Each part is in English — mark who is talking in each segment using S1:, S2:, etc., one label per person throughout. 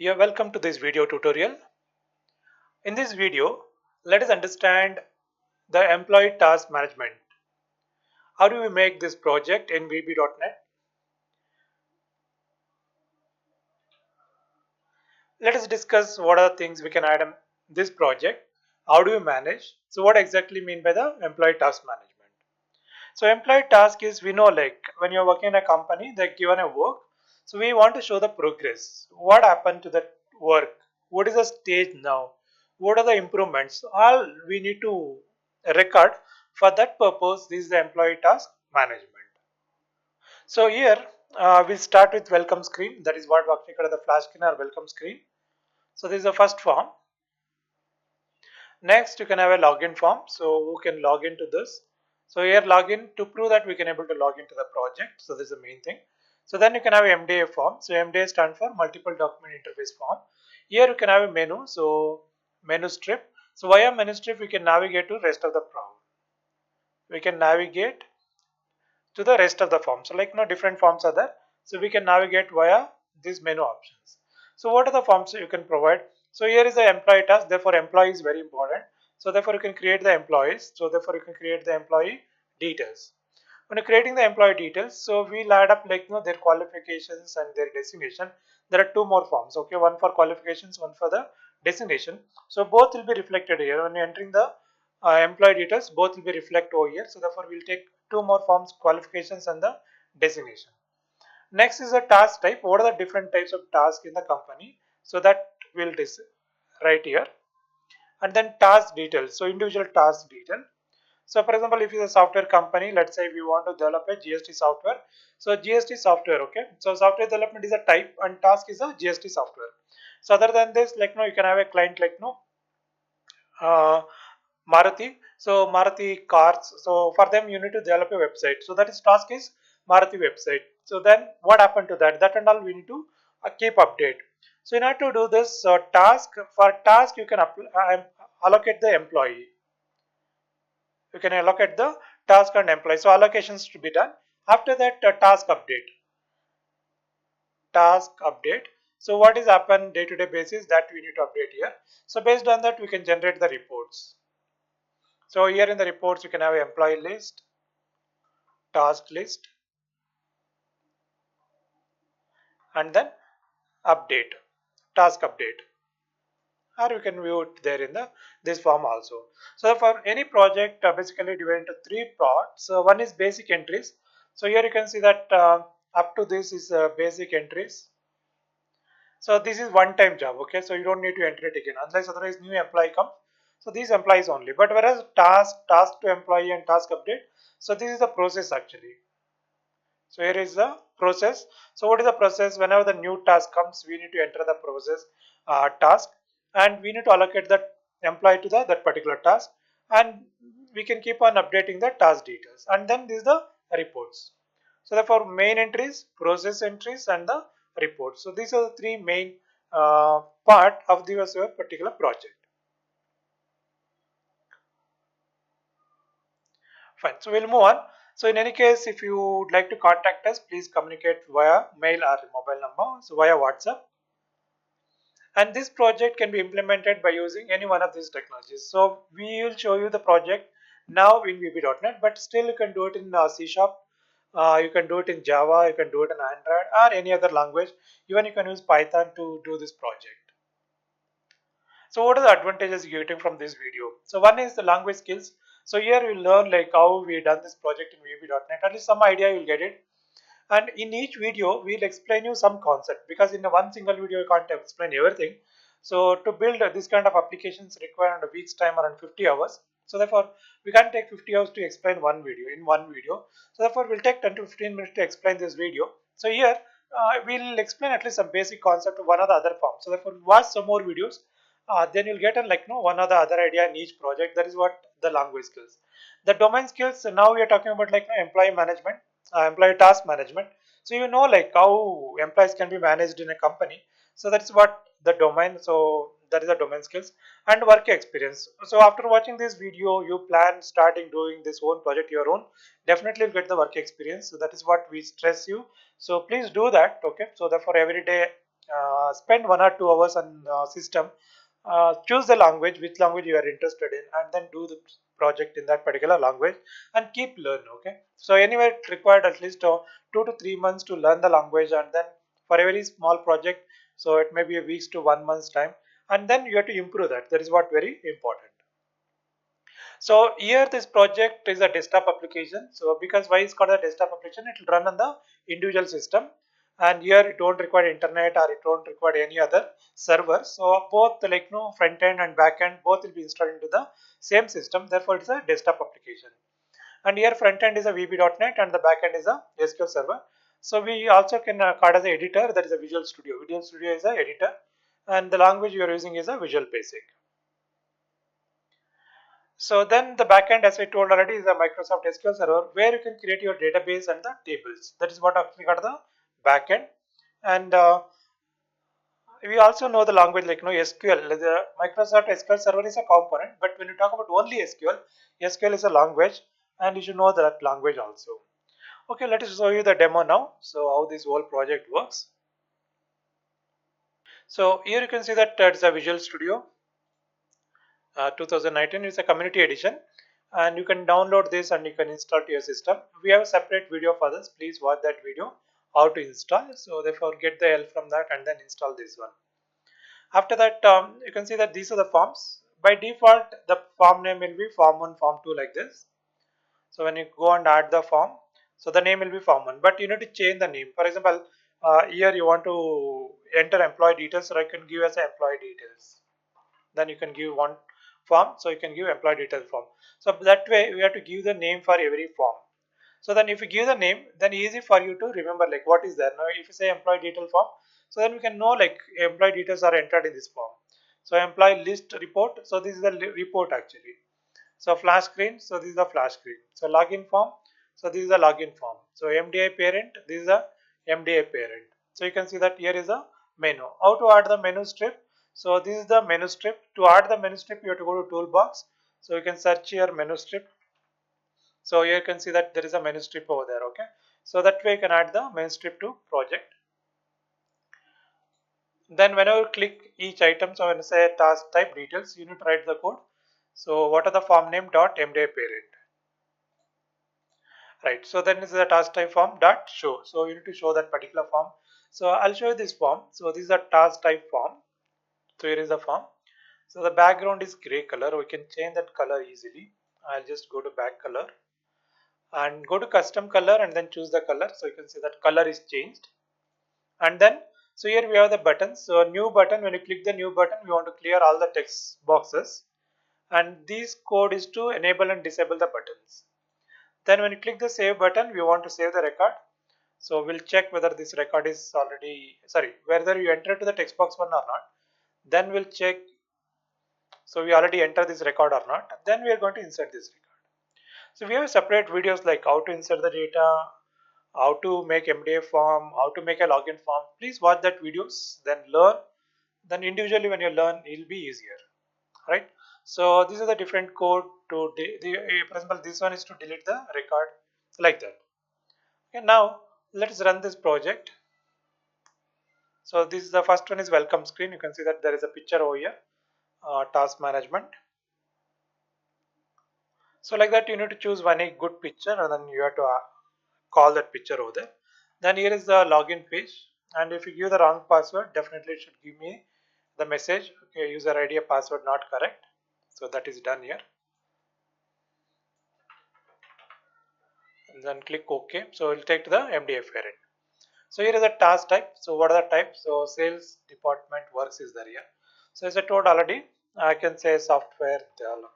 S1: Yeah, welcome to this video tutorial. In this video, let us understand the employee task management. How do we make this project in VB.NET? Let us discuss what are the things we can add in this project. How do we manage? So what exactly mean by the employee task management? So employee task is, we know, like when you're working in a company, they're given a work. So we want to show the progress. What happened to that work? What is the stage now? What are the improvements? All we need to record. For that purpose, this is the employee task management. So here we'll start with welcome screen. That is what we call the flash screen or welcome screen. So this is the first form. Next, you can have a login form. So who can log into this? So here login to prove that we can able to log into the project. So this is the main thing. So then you can have MDI form. So MDI stands for multiple document interface form. Here you can have a menu. So menu strip. So via menu strip we can navigate to rest of the form. We can navigate to the rest of the form. So like different forms are there. So we can navigate via these menu options. So what are the forms you can provide? So here is the employee task. Therefore employee is very important. So therefore you can create the employees. So therefore you can create the employee details. When you're creating the employee details, so we'll add up like their qualifications and their designation. There are two more forms. Okay, one for qualifications, one for the designation. So both will be reflected here when you're entering the employee details. Both will be reflected over here. So therefore we'll take two more forms, qualifications and the designation. Next is the task type. What are the different types of tasks in the company? So that we'll right here. And then task details. So individual task detail. So for example, if it's a software company, let's say we want to develop a GST software. So GST software, okay. So software development is a type and task is a GST software. So other than this, like you can have a client like uh, Maruti. So Maruti cars. So for them, you need to develop a website. So that is task is Maruti website. So then what happened to that? That and all we need to keep update. So in order to do this task, for task you can allocate the employee. You can allocate the task and employee. So allocations to be done. After that, task update. Task update. So what is happen day to day basis that we need to update here. So based on that, we can generate the reports. So here in the reports, you can have employee list, task list, and then update, task update. Or you can view it there in the this form also. So for any project, basically divided into three parts. So one is basic entries. So here you can see that up to this is basic entries. So this is one time job, okay? So you don't need to enter it again unless otherwise new employee comes. So these employees only. But whereas task to employee and task update. So this is the process actually. So here is the process. So what is the process? Whenever the new task comes, we need to enter the process task, and we need to allocate that employee to that particular task, and we can keep on updating the task details. And then this is the reports. So therefore main entries, process entries, and the reports. So these are the three main part of the particular project. Fine. So we'll move on. So in any case, if you would like to contact us, please communicate via mail or mobile number, so via WhatsApp. And this project can be implemented by using any one of these technologies. So we will show you the project now in VB.NET, but still you can do it in C Sharp. You can do it in Java, you can do it in Android or any other language. Even you can use Python to do this project. So what are the advantages you're getting from this video? So one is the language skills. So here you'll learn like how we done this project in VB.NET. At least some idea you'll get it. And in each video, we'll explain you some concept because in one single video, you can't explain everything. So to build this kind of applications require a week's time around 50 hours. So therefore, we can't take 50 hours to explain one video in one video. So therefore, we'll take 10 to 15 minutes to explain this video. So here, we'll explain at least some basic concept of one or the other form. So therefore, watch some more videos. Then you'll get one or the other idea in each project. That is what the language skills. The domain skills. Now we are talking about employee management, employee task management. So you know like how employees can be managed in a company. So that's what the domain. So that is the domain skills and work experience. So after watching this video, you plan starting doing this own project your own. Definitely you'll get the work experience. So that is what we stress you. So please do that. Okay. So therefore every day spend 1 or 2 hours on system, choose the language, which language you are interested in, and then do the project in that particular language and keep learn. Okay, so anyway it required at least 2 to 3 months to learn the language, and then for a very small project, so it may be a weeks to 1 month's time, and then you have to improve that. That is what very important. So here this project is a desktop application. So because why it's called a desktop application, it will run on the individual system, and here it don't require internet or it don't require any other server. So both front end and back end both will be installed into the same system. Therefore it's a desktop application. And here front end is a VB.NET and the back end is a SQL Server. So we also can call as an editor, that is a Visual Studio. Visual Studio is a editor, and the language you are using is a Visual Basic. So then the backend, as I told already, is a Microsoft SQL Server where you can create your database and the tables. That is what actually got the backend. And we also know the language SQL. The Microsoft SQL Server is a component, but when you talk about only SQL, SQL is a language, and you should know that language also. Okay, let us show you the demo now. So how this whole project works. So here you can see that it's a Visual Studio. 2019 is a community edition, and you can download this and you can install to your system. We have a separate video for this. Please watch that video how to install. So therefore get the help from that and then install this one. After that, you can see that these are the forms. By default the form name will be form 1, form 2, like this. So when you go and add the form, so the name will be form 1, but you need to change the name. For example, here you want to enter employee details, so I can give as employee details. Then you can give one form, so you can give employee detail form. So that way we have to give the name for every form. So then if you give the name, then easy for you to remember like what is there. Now if you say employee detail form, so then we can know like employee details are entered in this form. So employee list report, so this is the report actually. So flash screen, so this is the flash screen. So login form, so this is the login form. So MDI parent, this is a MDI parent. So you can see that here is a menu. How to add the menu strip? So this is the menu strip. To add the menu strip, you have to go to toolbox. So you can search here menu strip. So here you can see that there is a menu strip over there. Okay. So that way you can add the menu strip to project. Then whenever you click each item, so when you say task type details, you need to write the code. So what are the form name dot MDI parent? Right, so then is the task type form dot show. So you need to show that particular form. So I'll show you this form. So this is a task type form. So here is the form. So the background is gray color. We can change that color easily. I'll just go to back color and go to custom color and then choose the color. So you can see that color is changed. And then so here we have the buttons. So new button, when you click the new button, we want to clear all the text boxes. And this code is to enable and disable the buttons. Then when you click the save button, we want to save the record. So we'll check whether this record is already, whether you enter to the text box one or not. Then we'll check. So we already enter this record or not. Then we are going to insert this record. So we have separate videos like how to insert the data, how to make MDA form, how to make a login form. Please watch that videos, then learn. Then individually when you learn, it will be easier, right? So these are the different code to, for example, this one is to delete the record like that. Okay, now let's run this project. So this is the first one is welcome screen. You can see that there is a picture over here, task management. So like that you need to choose one a good picture and then you have to call that picture over there. Then here is the login page, and if you give the wrong password, definitely it should give me the message, okay, user ID or password not correct. So that is done here. And then click OK. So it will take to the MDF parent. So here is the task type. So what are the types? So sales department works is there here. So as I told already, I can say software development.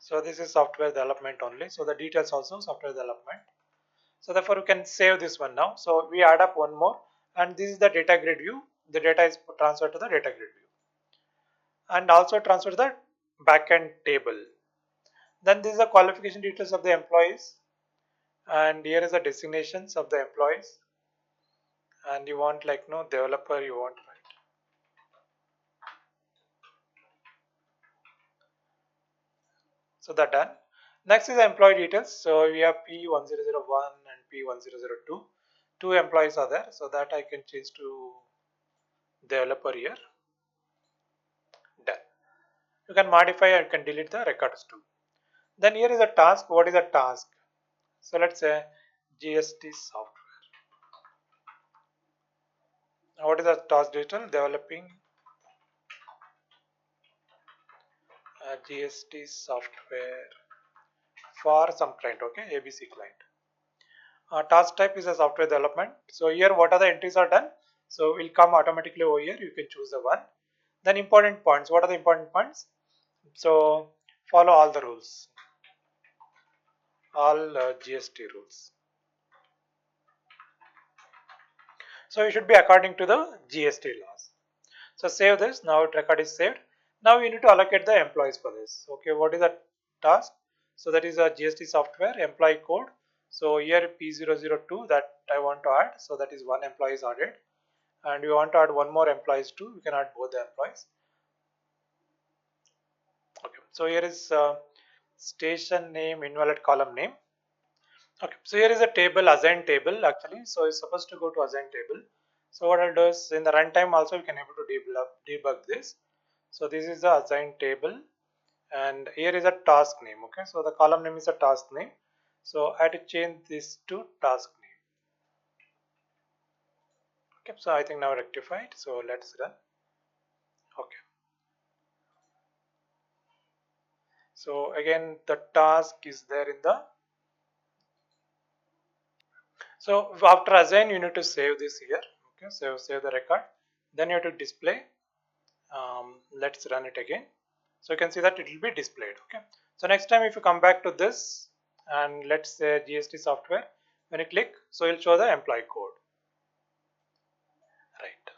S1: So this is software development only. So the details also software development. So therefore you can save this one now. So we add up one more, and this is the data grid view. The data is transferred to the data grid view and also transfer to the backend table. Then this is the qualification details of the employees, and here is the designations of the employees, and you want like no developer you want, right? So that done. Next is the employee details. So we have P1001 and P1002. 2 employees are there, so that I can change to developer here. Done. You can modify and can delete the records too. Then here is a task. What is a task? So let's say GST software. What is a task title? Developing GST software for some client. Okay, ABC client. Task type is a software development. So here what are the entries are done? So will come automatically over here. You can choose the one. Then important points. What are the important points? So follow all the rules, all GST rules. So it should be according to the GST laws. So save this. Now record is saved. Now we need to allocate the employees for this. Okay, what is the task? So that is a GST software employee code. So here P002 that I want to add. So that is one employee is added. And we want to add one more employees too. We can add both the employees. Okay, so here is station name, invalid column name. Okay, so here is a table, assign table actually. So it's supposed to go to assign table. So what I'll do is in the runtime also we can able to debug this. So this is the assign table, and here is a task name. Okay, so the column name is a task name. So I had to change this to task name. Okay, so I think now rectified. So let's run. Okay. So again the task is there in the. So after assign you need to save this here. Okay, so save the record. Then you have to display. Let's run it again. So you can see that it will be displayed. Okay. So next time if you come back to this and let's say GST software, when you click, so it will show the employee code. Right.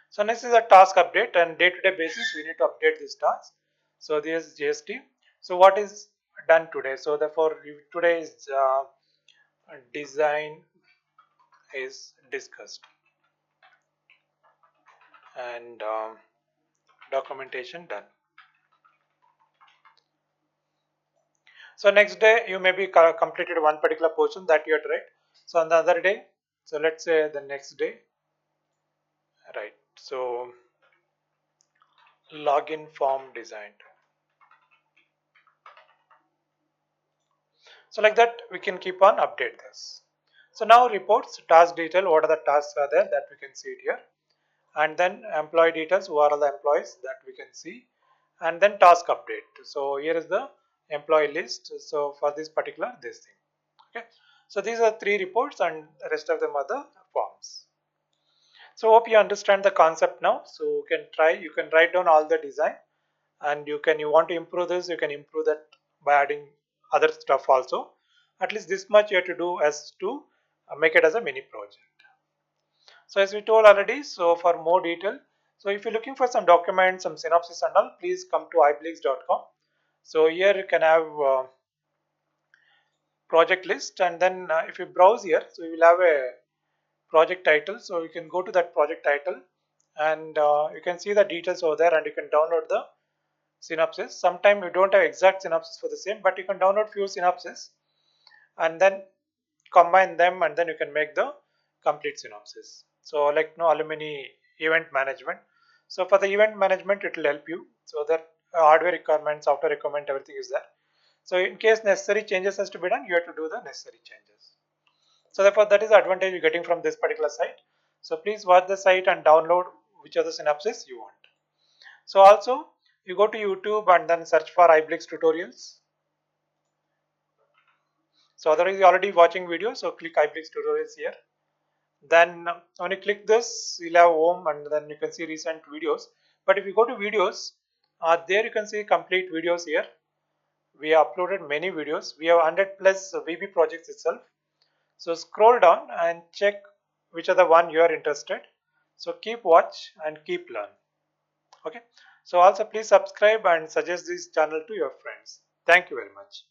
S1: So next is a task update, and day-to-day basis we need to update this task. So this is GST. So what is done today? So therefore today is design is discussed, and documentation done. So next day you may be completed one particular portion that you had to write. So on the other day, so let's say the next day, right? So login form designed. So like that we can keep on update this. So now reports, task detail, what are the tasks are there that we can see it here, and then employee details, who are the employees that we can see, and then task update. So here is the employee list. So for this particular this thing. Okay. So these are 3 reports and the rest of them are the forms. So hope you understand the concept now. So you can write down all the design, and you want to improve this, you can improve that by adding other stuff also. At least this much you have to do as to make it as a mini project. So as we told already, so for more detail, so if you're looking for some documents, some synopsis and all, please come to highblix.com. So here you can have project list, and then if you browse here, so you will have a project title. So you can go to that project title, and you can see the details over there, and you can download the synopsis. Sometimes you don't have exact synopsis for the same, but you can download few synopsis and then combine them, and then you can make the complete synopsis. So like no alumni event management. So for the event management it will help you. So that hardware requirement, software requirement, everything is there. So in case necessary changes has to be done, you have to do the necessary changes. So therefore that is the advantage you're getting from this particular site. So please watch the site and download which are the synopsis you want. So also you go to YouTube and then search for Highblix tutorials. So otherwise you're already watching videos, so click Highblix tutorials here. Then when you click this, you'll have home, and then you can see recent videos. But if you go to videos, there you can see complete videos here. We have uploaded many videos. We have 100 plus VB projects itself. So scroll down and check which are the one you are interested. So keep watch and keep learn. Okay. So also please subscribe and suggest this channel to your friends. Thank you very much.